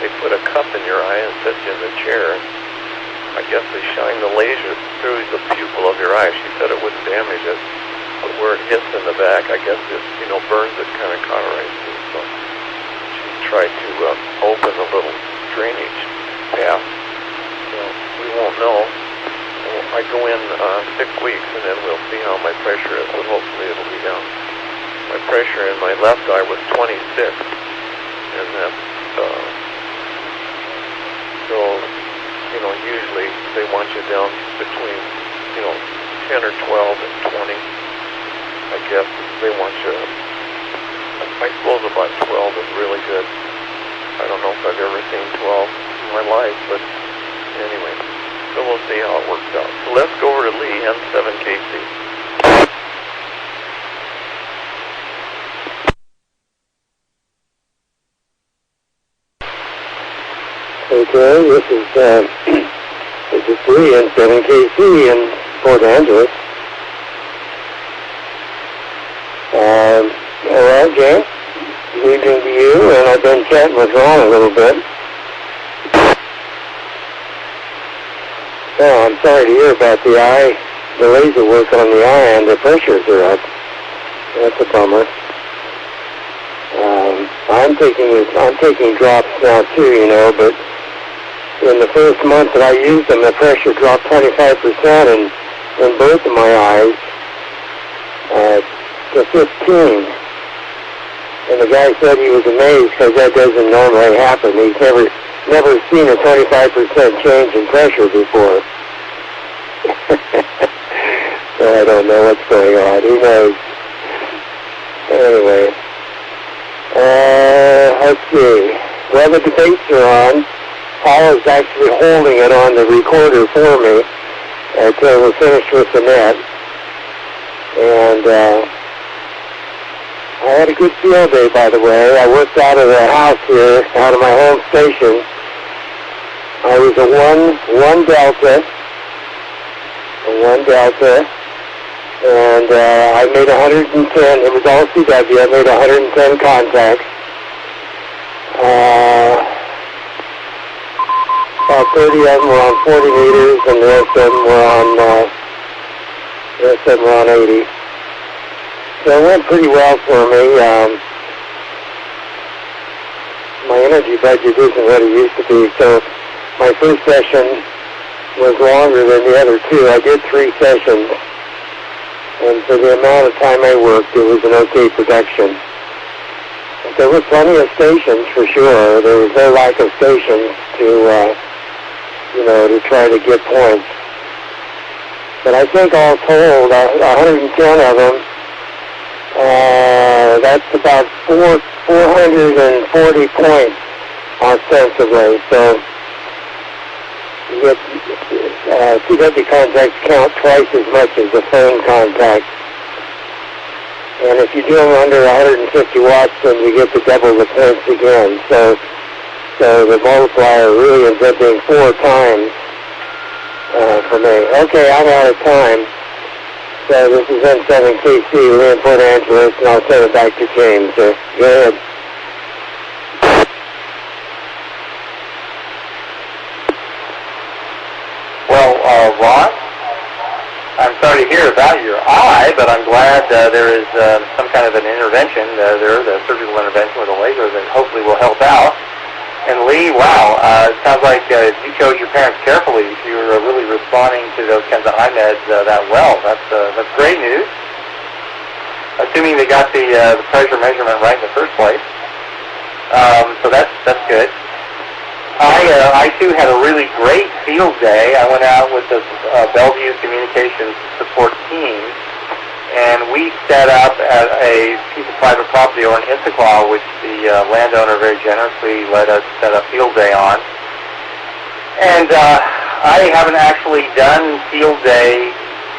they put a cup in your eye and sit you in the chair. I guess they shine the laser through the pupil of your eye. She said it wouldn't damage it, but where it hits in the back, I guess it, burns it, kind of cauterizes it. So she tried to open the little drainage path. So we won't know. I go in 6 weeks, and then we'll see how my pressure is, but hopefully it'll be down. My pressure in my left eye was 26, and that's, so, usually they want you down between, 10 or 12 and 20. I guess they want you, I suppose about 12 is really good. I don't know if I've ever seen 12 in my life, but anyway, so we'll see how it works out. So let's go over to Lee, N7KC. Okay, this is Lee, N7KC in Port Angeles. Well, James, good evening to you, and I've been chatting with Ron a little bit. Oh, I'm sorry to hear about the eye, the laser work on the eye, and the pressures are up. That's a bummer. I'm taking drops now too, but in the first month that I used them, the pressure dropped 25% in both of my eyes to 15. And the guy said he was amazed because that doesn't normally happen. He's never seen a 25% change in pressure before. So I don't know what's going on. Who knows? Anyway, let's see. Well, the debates are on. Paul is actually holding it on the recorder for me until we're finished with the net. And I had a good field day, by the way. I worked out of the house here, out of my home station. I was a 1 delta, and I made 110. It was all CW. I made 110 contacts. About 30 of them were on 40 meters, and the rest of them were on 80. So it went pretty well for me. My energy budget isn't what it used to be, so my first session was longer than the other two. I did 3 sessions, and for the amount of time I worked, it was an okay production. But there were plenty of stations for sure. There was no lack of stations to try to get points. But I think all told, 110 of them, that's about 440 points ostensibly. So you get CW contacts count twice as much as the phone contacts. And if you do them under 150 watts, then you get to double the points again. So the multiplier really ends up being 4 times for me. Okay, I'm out of time. So this is N7KC, we're in Port Angeles, and I'll send it back to James. Go ahead. Well, Ron, I'm sorry to hear about your eye, but I'm glad there is some kind of an intervention there, the surgical intervention with a laser that hopefully will help out. And Lee, wow, it sounds like you chose your parents carefully if you were really responding to those kinds of eye meds that well. That's great news. Assuming they got the pressure measurement right in the first place. So that's good. I too had a really great field day. I went out with the Bellevue Communications support team, and we set up at a piece of private property over in Issaquah, which the landowner very generously let us set up field day on. And I haven't actually done field day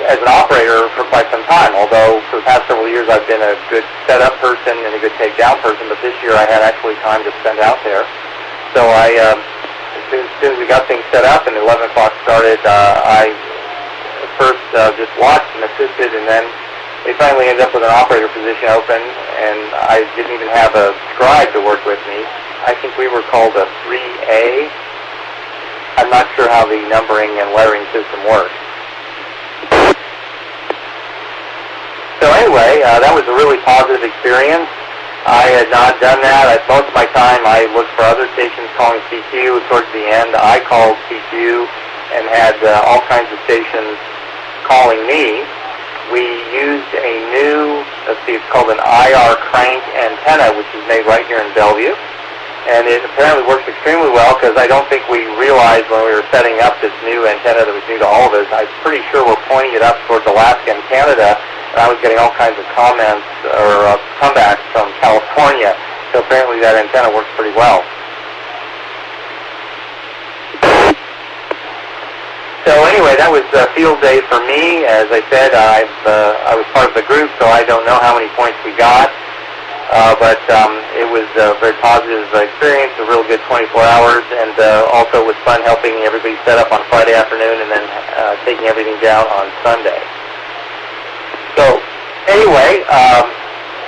as an operator for quite some time, although for the past several years I've been a good setup person and a good takedown person, but this year I had actually time to spend out there. So as soon as we got things set up and 11 o'clock started, I first just watched and assisted, and then they finally ended up with an operator position open, and I didn't even have a scribe to work with me. I think we were called a 3A. I'm not sure how the numbering and lettering system works. So anyway, that was a really positive experience. I had not done that. Most of my time I looked for other stations calling CQ. Towards the end, I called CQ and had all kinds of stations calling me. We used a new, it's called an IR crank antenna, which is made right here in Bellevue. And it apparently works extremely well because I don't think we realized when we were setting up this new antenna that was new to all of us. I'm pretty sure we're pointing it up towards Alaska and Canada, and I was getting all kinds of comments or comebacks from California. So apparently that antenna works pretty well. So anyway, that was a field day for me. As I said, I was part of the group, so I don't know how many points we got. But it was a very positive experience, a real good 24 hours, and also it was fun helping everybody set up on Friday afternoon and then taking everything down on Sunday. So anyway,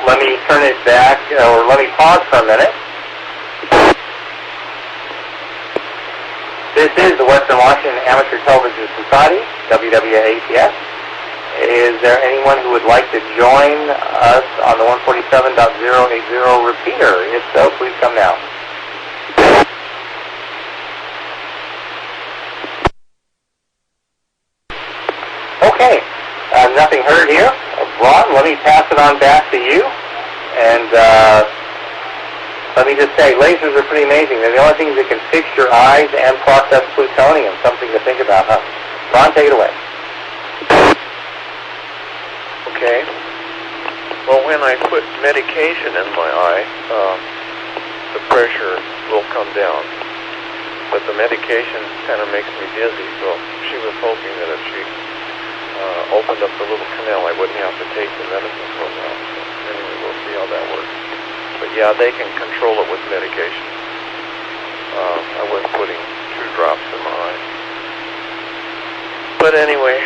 let me turn it back, or let me pause for a minute. This is the Western Washington Amateur Television Society, WW7ATS. Is there anyone who would like to join us on the 147.080 repeater? If so, please come now. Okay, nothing heard here. Ron, let me pass it on back to you. And let me just say, lasers are pretty amazing. They're the only things that can fix your eyes and process plutonium. Something to think about, huh? Ron, take it away. Okay. Well, when I put medication in my eye, the pressure will come down. But the medication kind of makes me dizzy, so she was hoping that if she opened up the little canal, I wouldn't have to take the medicine for a while. So anyway, we'll see how that works. But yeah, they can control it with medication. I wasn't putting 2 drops in my eye. But anyway,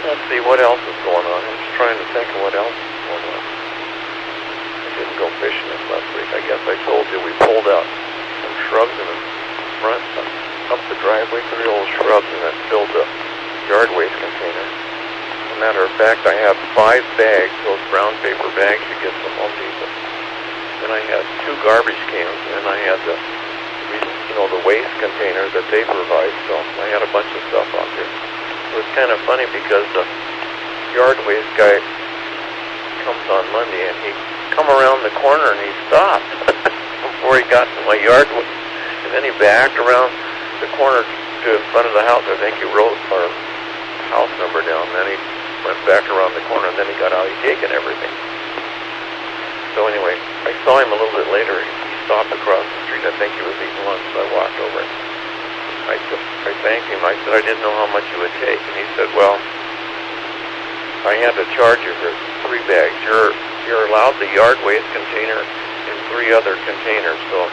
let's see what else is going on. I'm just trying to think of what else is going on. I didn't go fishing this last week. I guess I told you we pulled out some shrubs in the front, up the driveway, 3 old shrubs, and that filled the yard waste container. As a matter of fact, I have 5 bags, those brown paper bags you get from Home Depot. Then I had 2 garbage cans, and then I had the waste container that they provide. So I had a bunch of stuff out there. It was kind of funny because the yard waste guy comes on Monday, and he come around the corner and he stopped before he got to my yard waste. And then he backed around the corner to in front of the house. I think he wrote our house number down. Then he went back around the corner, and then he got out. He'd taken everything. So anyway, I saw him a little bit later. He stopped across the street. I think he was eating lunch, so I walked over and I thanked him. I said I didn't know how much you would take, and he said, well, I had to charge you for 3 bags. You're allowed the yard waste container and 3 other containers, so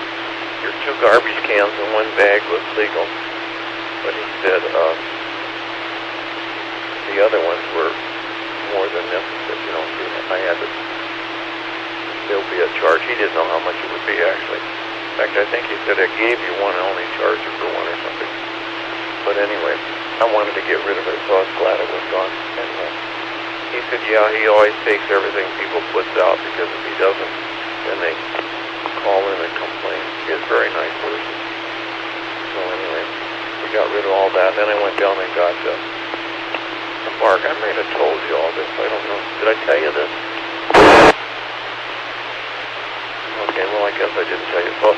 your 2 garbage cans and 1 bag was legal. But he said the other ones were more than necessary. I had to. There'll be a charge. He didn't know how much it would be, actually. In fact, I think he said I gave you 1 and only charged you for 1 or something. But anyway, I wanted to get rid of it, so I was glad it was gone. And he said, yeah, he always takes everything people puts out, because if he doesn't, then they call in and complain. He's a very nice person. So anyway, we got rid of all that. Then I went down and got the bark. I might have told you all this. I don't know. Did I tell you this? Okay, well, I guess I didn't tell you. So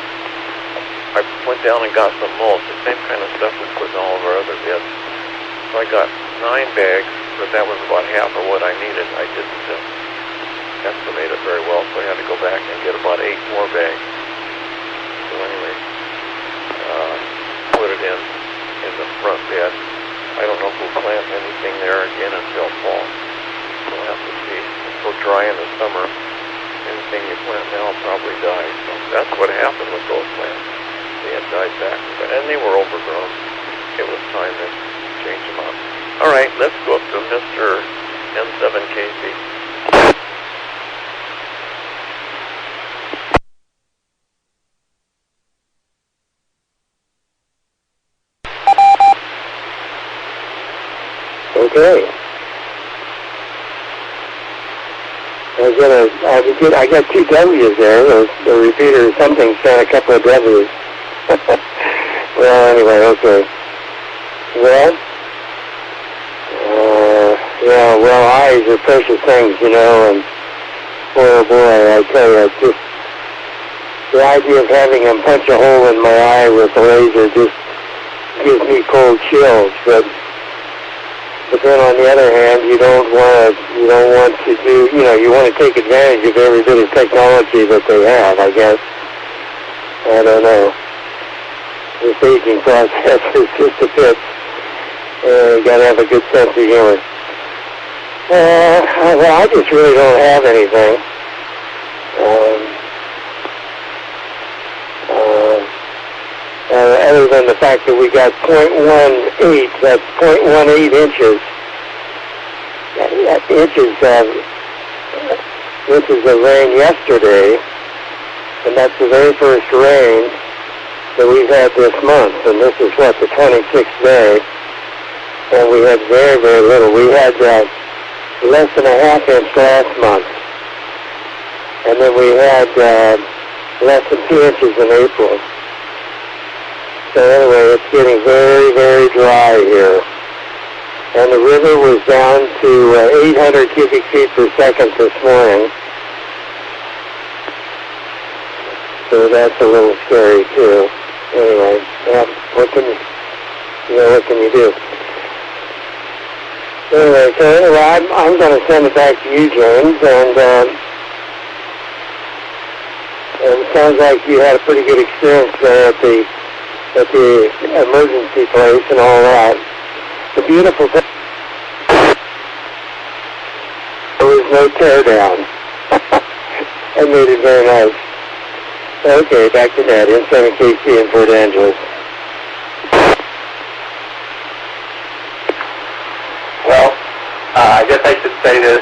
I went down and got some mulch, the same kind of stuff we put in all of our other beds. So I got 9 bags, but that was about half of what I needed. I didn't estimate it very well, so I had to go back and get about 8 more bags. So anyway, put it in the front bed. I don't know if we'll plant anything there again until fall. We'll have to see. It's so dry in the summer. Anything you plant now will probably die. So that's what happened with those plants. They had died back, and they were overgrown. It was time to change them out. All right, let's go up to Mr. N7KC. Okay. I got two W's there. The repeater or something sent a couple of W's. Well, anyway, okay. Well, eyes are precious things, you know, and boy, oh boy, I tell you, it's just the idea of having them punch a hole in my eye with a laser just gives me cold chills. But then on the other hand, you don't want to do, you want to take advantage of every bit of technology that they have, I guess. I don't know. This aging process is just a bit, you got to have a good sense of humor. Well, I just really don't have anything. Other than the fact that we got 0.18, that's 0.18 inches of rain yesterday, and that's the very first rain that we've had this month, and this is what, the 26th day, and we had very, very little. We had less than a half inch last month, and then we had less than 2 inches in April. So anyway, it's getting very, very dry here. And the river was down to 800 cubic feet per second this morning. So that's a little scary too. Anyway, what can you do? Anyway, I'm going to send it back to you, James, and it sounds like you had a pretty good experience there at the emergency place and all that. The beautiful thing, there was no tear down. That made it very nice. Okay, back to Ned in 7KC in Port Angeles. Well, I guess I should say this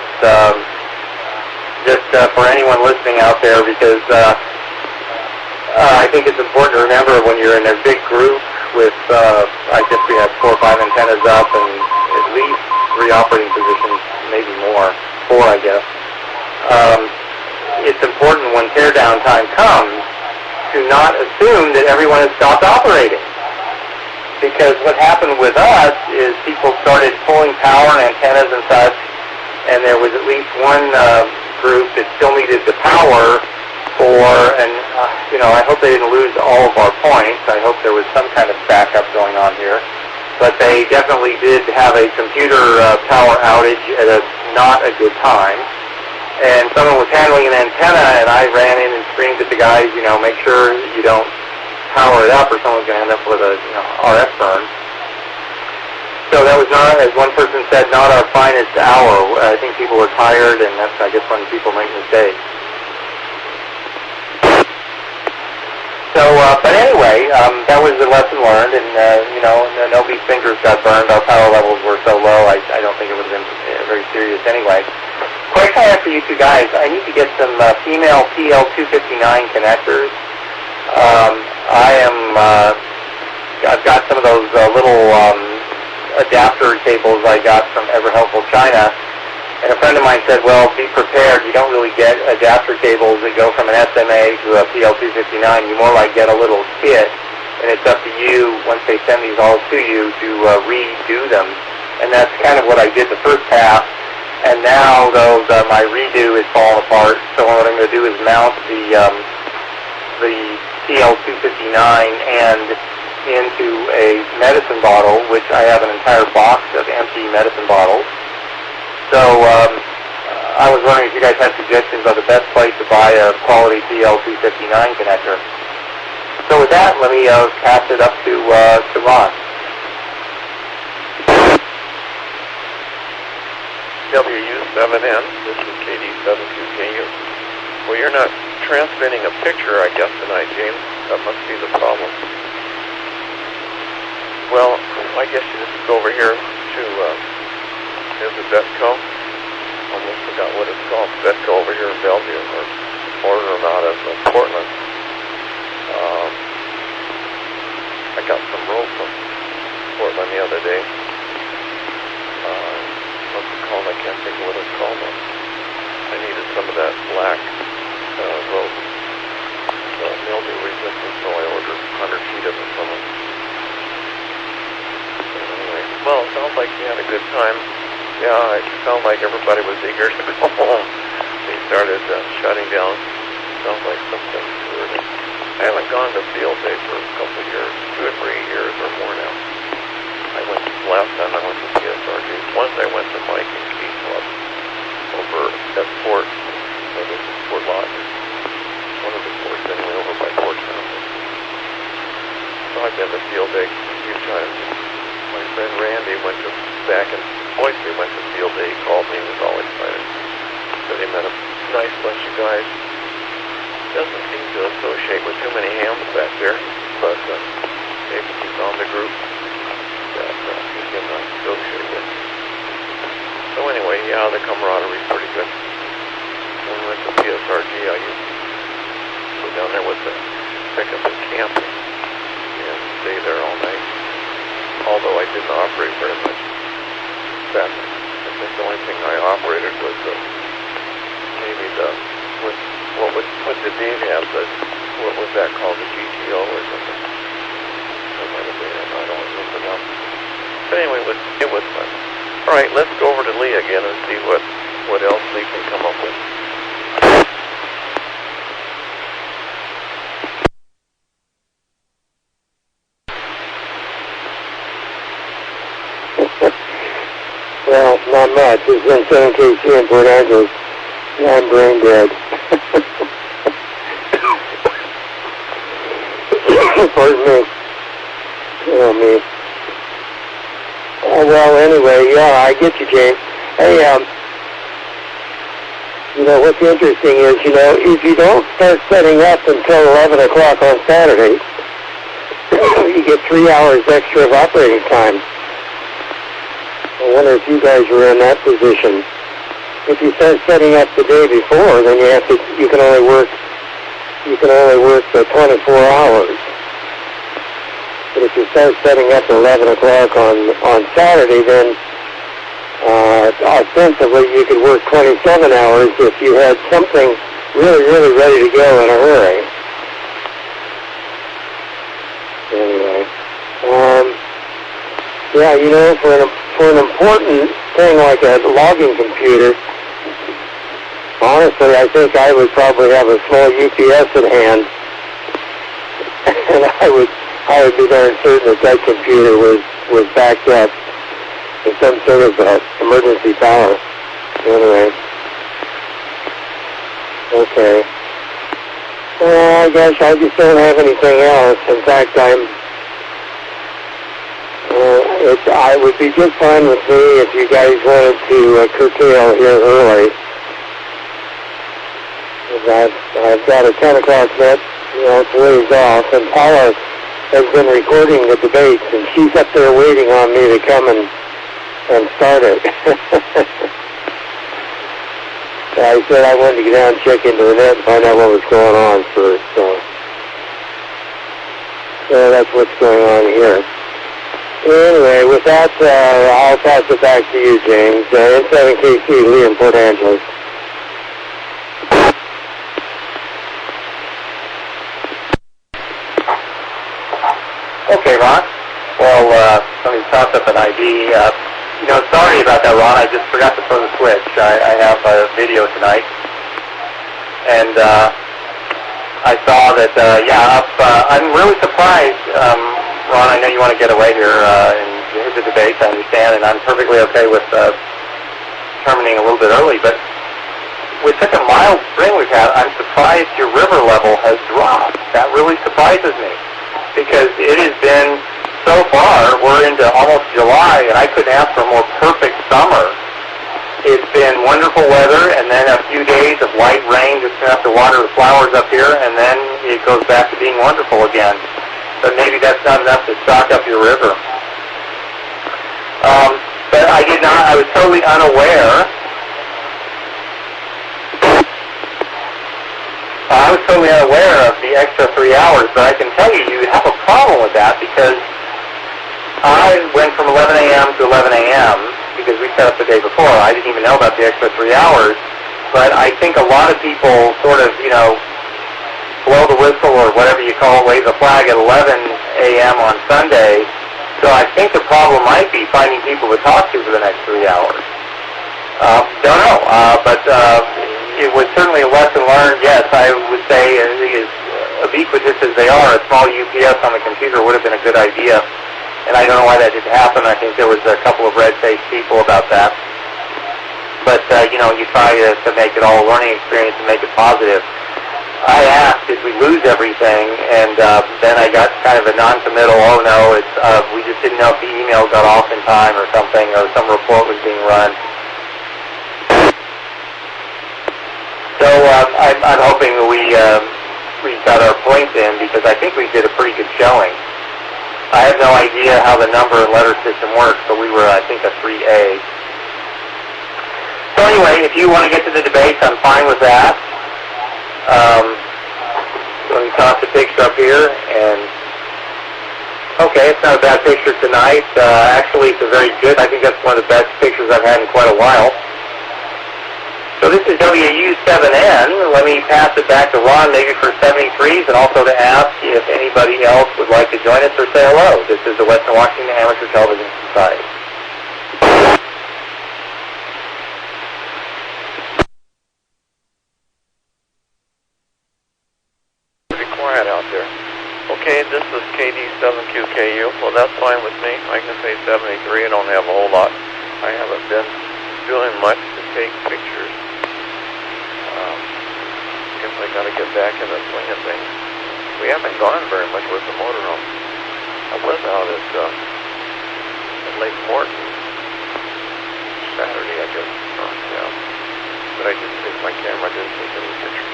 just for anyone listening out there, because I think it's important to remember when you're in a big group with, I guess we have 4 or 5 antennas up and at least 3 operating positions, maybe more, 4 I guess. It's important when teardown time comes to not assume that everyone has stopped operating. Because what happened with us is people started pulling power and antennas and such, and there was at least one group that still needed the power I hope they didn't lose all of our points. I hope there was some kind of backup going on here. But they definitely did have a computer power outage at not a good time. And someone was handling an antenna, and I ran in and screamed at the guys, make sure you don't power it up or someone's going to end up with a RF burn. So that was not, as one person said, not our finest hour. I think people were tired, and that's, I guess, when people make mistakes. So, but anyway, that was the lesson learned, and, nobody's fingers got burned. Our power levels were so low, I don't think it would have been very serious anyway. Question I have for you two guys, I need to get some female PL259 connectors. I've got some of those little adapter cables I got from Ever Helpful China. And a friend of mine said, well, be prepared. You don't really get adapter cables that go from an SMA to a PL259. You more like get a little kit, and it's up to you, once they send these all to you, to redo them. And that's kind of what I did the first half. And now, though, my redo is falling apart, so what I'm going to do is mount the PL259 and into a medicine bottle, which I have an entire box of empty medicine bottles. So I was wondering if you guys had suggestions of the best place to buy a quality PL259 connector. So with that, let me pass it up to Ron. WW7N, this is KD72KU. Well, you're not transmitting a picture, I guess, tonight, James. That must be the problem. Well, I guess you just go over here to... There's a Betco. Almost forgot what it's called. Betco over here in Bellevue, or them out of Portland. I got some rope from Portland the other day. what's it called? I can't think of what it's called. I needed some of that black rope, mildew resistant, so I ordered 100 feet of it from them. Anyway, well, it sounds like you had a good time. Yeah, it sounds like everybody was eager to go home. They started shutting down. Sounds like something weird. I haven't gone to field day for a couple of years, 2 or 3 years or more now. Last time I went to CSRG. Once I went to Mike and Keith Club over at Fort, this is Fort Lawton. One of the forts anyway, over by Fort Townsend. So I've been to field day a few times. My friend Randy back in Boise went to field day. He called me and was all excited. Said he met a nice bunch of guys. Doesn't seem to associate with too many hams back there, but maybe he found a group that he can associate with. So anyway, yeah, the camaraderie is pretty good. When we went to CSRG, I used to go down there with the pickup and camp and stay there all night. Although I didn't operate very much. In fact, I think the only thing I operated was maybe what did Dave have? What was that called? The GTO or something? That might have been it. I don't remember now. But anyway, it was fun. All right, let's go over to Lee again and see what else Lee can come up with. Well, not much. It's been 7 KC in Port Angeles. I'm brain dead. Pardon me. Oh, me. Well, anyway, yeah, I get you, James. Hey, what's interesting is, if you don't start setting up until 11 o'clock on Saturday, you get 3 hours extra of operating time. I wonder if you guys were in that position. If you start setting up the day before, then you can only work the 24 hours. But if you start setting up at 11 o'clock on Saturday, then ostensibly you could work 27 hours if you had something really, really ready to go in a hurry. Anyway, for an important thing like a logging computer, honestly, I think I would probably have a small UPS at hand, and I would be darn certain that computer was backed up in some sort of emergency power. Anyway, okay. Well, I guess I just don't have anything else. In fact, I would be just fine with me if you guys wanted to curtail here early. I've got a 10 o'clock net, it's a ways off, and Paula has been recording the debates, and she's up there waiting on me to come and start it. I said I wanted to get down and check into the net and find out what was going on first, so that's what's going on here. Anyway, with that, I'll pass it back to you, James. N7KC, Lee in Port Angeles. Okay, Ron. Well, somebody popped up an ID. Sorry about that, Ron. I just forgot to throw the switch. I have a video tonight. And I saw that, I'm really surprised, Ron, I know you want to get away here and hit the debates, I understand, and I'm perfectly okay with terminating a little bit early, but with such a mild spring we've had, I'm surprised your river level has dropped. That really surprises me, because it has been, so far, we're into almost July, and I couldn't ask for a more perfect summer. It's been wonderful weather, and then a few days of light rain just enough to water the flowers up here, and then it goes back to being wonderful again. But maybe that's not enough to stock up your river. But I was totally unaware. I was totally unaware of the extra 3 hours, but I can tell you, you have a problem with that, because I went from 11 a.m. to 11 a.m. because we set up the day before. I didn't even know about the extra 3 hours. But I think a lot of people sort of, blow the whistle or whatever you call it, wave the flag at 11 a.m. on Sunday. So I think the problem might be finding people to talk to for the next 3 hours. Don't know, but it was certainly a lesson learned. Yes, I would say, as ubiquitous as they are, a small UPS on the computer would have been a good idea. And I don't know why that didn't happen. I think there was a couple of red-faced people about that. But, you try to make it all a learning experience and make it positive. I asked, did we lose everything? And then I got kind of a non-committal, oh no, we just didn't know if the email got off in time or something, or some report was being run. So I'm hoping that we got our points in, because I think we did a pretty good showing. I have no idea how the number and letter system works, but we were, I think, a 3A. So anyway, if you want to get to the debates, I'm fine with that. Let me toss the picture up here, and okay, it's not a bad picture tonight. Actually, it's a very good. I think that's one of the best pictures I've had in quite a while. So this is WW7N. Let me pass it back to Ron, maybe for 73s, and also to ask if anybody else would like to join us or say hello. This is the Western Washington Amateur Television Society. Out there. Okay, this is KD7QKU. Well, that's fine with me. I can say 73. I don't have a whole lot. I haven't been doing much to take pictures. Guess I got to get back in the swing of things. We haven't gone very much with the motorhome. I was out at Lake Morton Saturday, I guess. Yeah. But I didn't take my camera. I didn't take any pictures.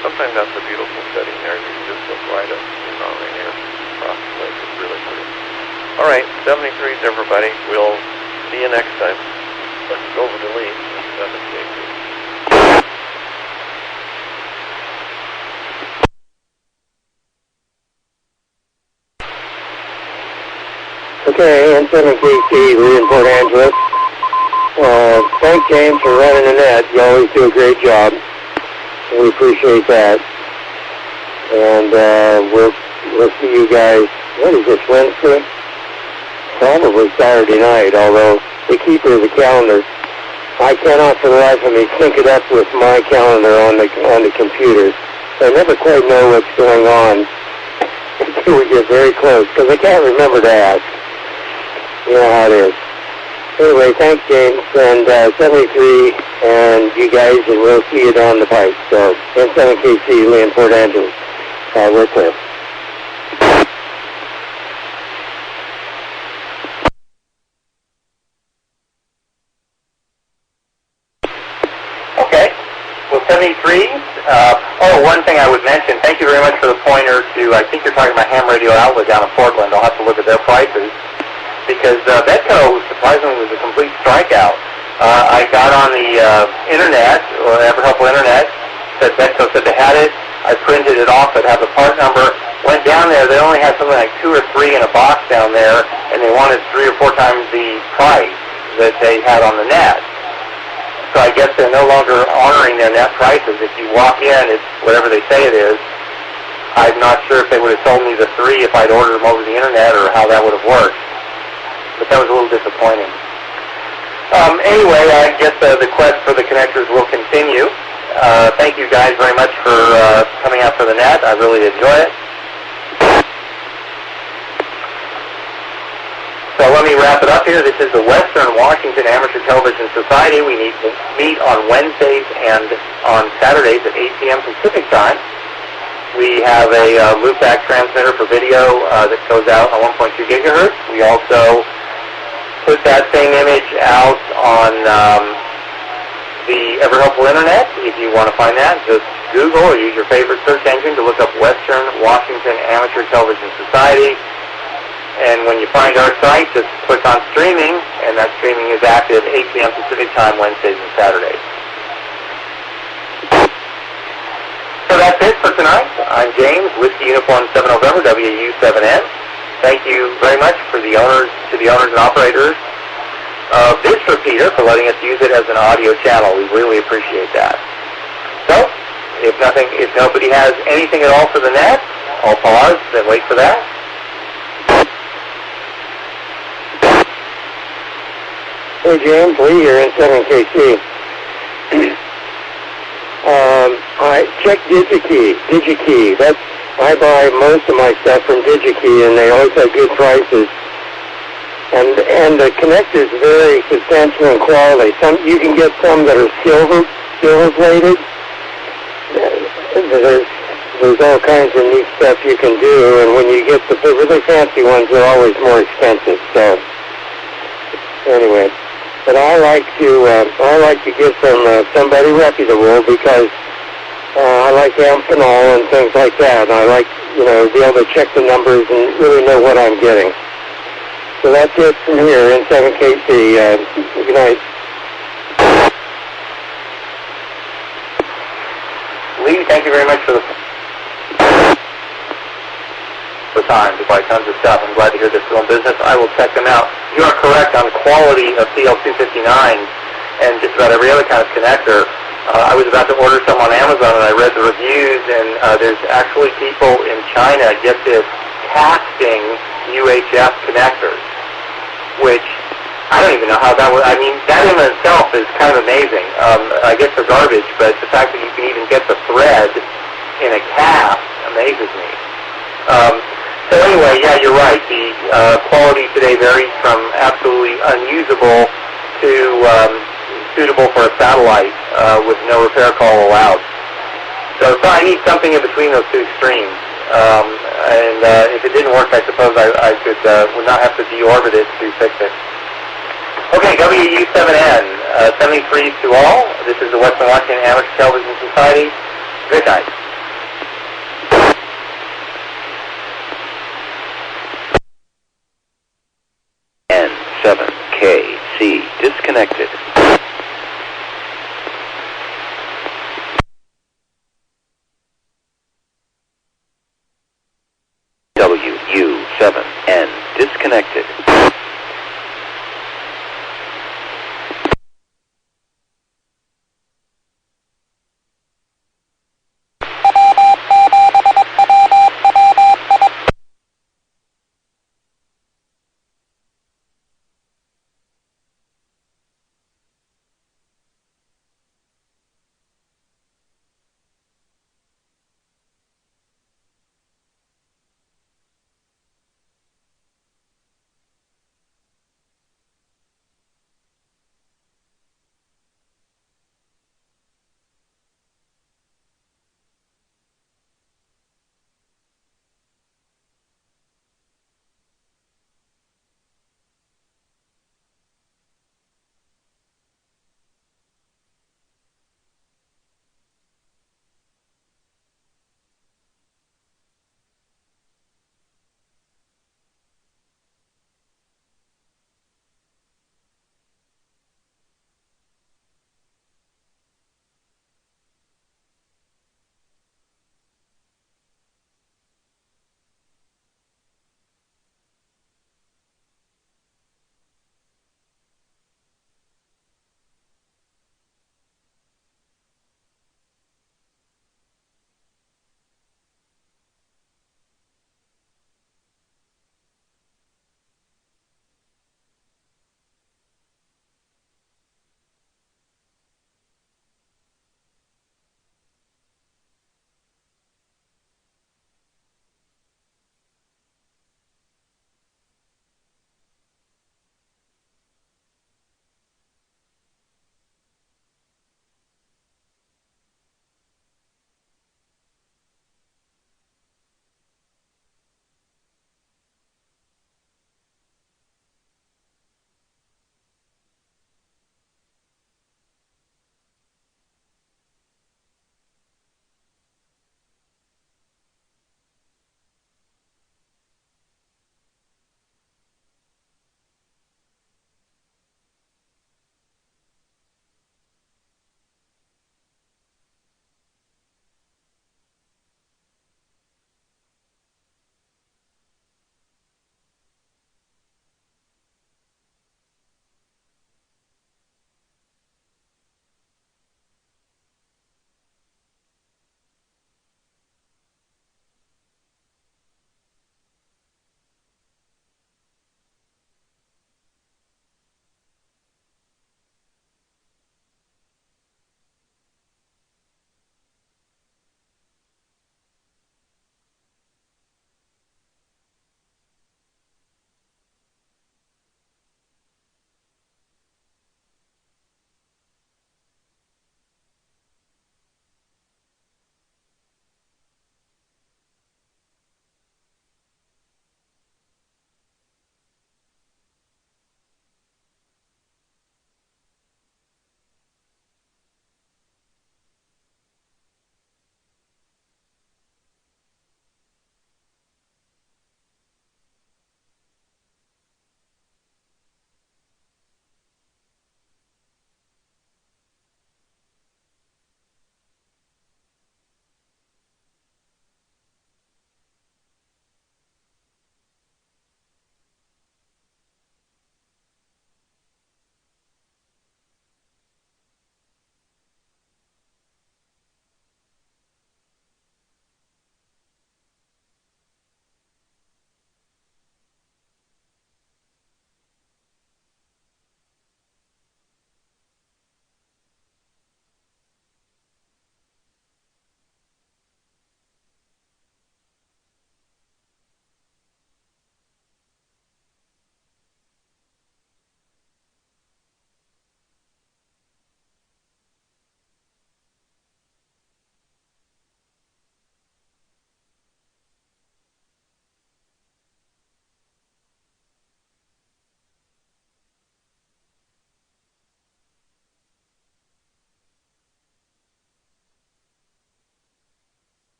Sometimes that's a beautiful setting there. You can just look right up, right here across the lake. It's really pretty. All right, 73s, everybody. We'll see you next time. Let's go over to Lee. 7K. Okay, N7KC, Lee in Port Angeles. Thanks, James, for running the net. You always do a great job. We appreciate that. And we'll see you guys, what is this, Wednesday? Probably Saturday night, although they keep it as a calendar. I cannot for the life of me sync it up with my calendar on the computer. So I never quite know what's going on until we get very close, because I can't remember to ask. You know how it is. Anyway, thanks, James, and 73, and you guys, and we'll see you down the pipe. So, N7KC, Lee in Port Angeles. We're clear. Okay. Well, 73s. One thing I would mention, thank you very much for the pointer to, I think you're talking about Ham Radio Outlet down in Portland. I'll have to look at their prices. Because Betco, surprisingly, was a complete strikeout. I got on the internet, or Ever Helpful Internet, said Betco said they had it. I printed it off. I'd have the part number. Went down there. They only had something like 2 or 3 in a box down there, and they wanted 3 or 4 times the price that they had on the net. So I guess they're no longer honoring their net prices. If you walk in, it's whatever they say it is. I'm not sure if they would have sold me the 3 if I'd ordered them over the internet or how that would have worked. But that was a little disappointing. Anyway, I guess the quest for the connectors will continue. Thank you guys very much for coming out for the net. I really enjoy it. So let me wrap it up here. This is the Western Washington Amateur Television Society. We meet on Wednesdays and on Saturdays at 8 p.m. Pacific time. We have a loopback transmitter for video that goes out on 1.2 gigahertz. We also put that same image out on the Ever Helpful Internet. If you want to find that, just Google or use your favorite search engine to look up Western Washington Amateur Television Society. And when you find our site, just click on streaming, and that streaming is active 8 p.m. Pacific time, Wednesdays and Saturdays. So that's it for tonight. I'm James, Whiskey Uniform 7 November, WU7N. Thank you very much for the owners, and operators this repeater for letting us use it as an audio channel. We really appreciate that. So, if nobody has anything at all for the net, I'll pause and wait for that. Hey James, Lee here in 7KC. I checked DigiKey. I buy most of my stuff from DigiKey, and they always have good prices. And the connectors vary substantially in quality. You can get some that are silver plated. There's all kinds of neat stuff you can do, and when you get the really fancy ones, they're always more expensive. So anyway, but I like to get from somebody reputable because I like Amphenol and things like that. And I like be able to check the numbers and really know what I'm getting. So that's it from here in 7KC. Good night. Lee, thank you very much for the time to buy tons of stuff. I'm glad to hear they're still in business. I will check them out. You are correct on quality of CL259 and just about every other kind of connector. I was about to order some on Amazon, and I read the reviews, and there's actually people in China, get this, casting UHF connectors, which I don't even know how that would, I mean, that in itself is kind of amazing. I guess they're garbage, but the fact that you can even get the thread in a cast amazes me. So anyway, yeah, you're right. The quality today varies from absolutely unusable to suitable for a satellite with no repair call allowed. So I need something in between those two extremes. And if it didn't work, I suppose I would not have to deorbit it to fix it. Okay, WW7N, 73s to all. This is the Western Washington Amateur Television Society. Good night. N7KC disconnected. WU7N disconnected.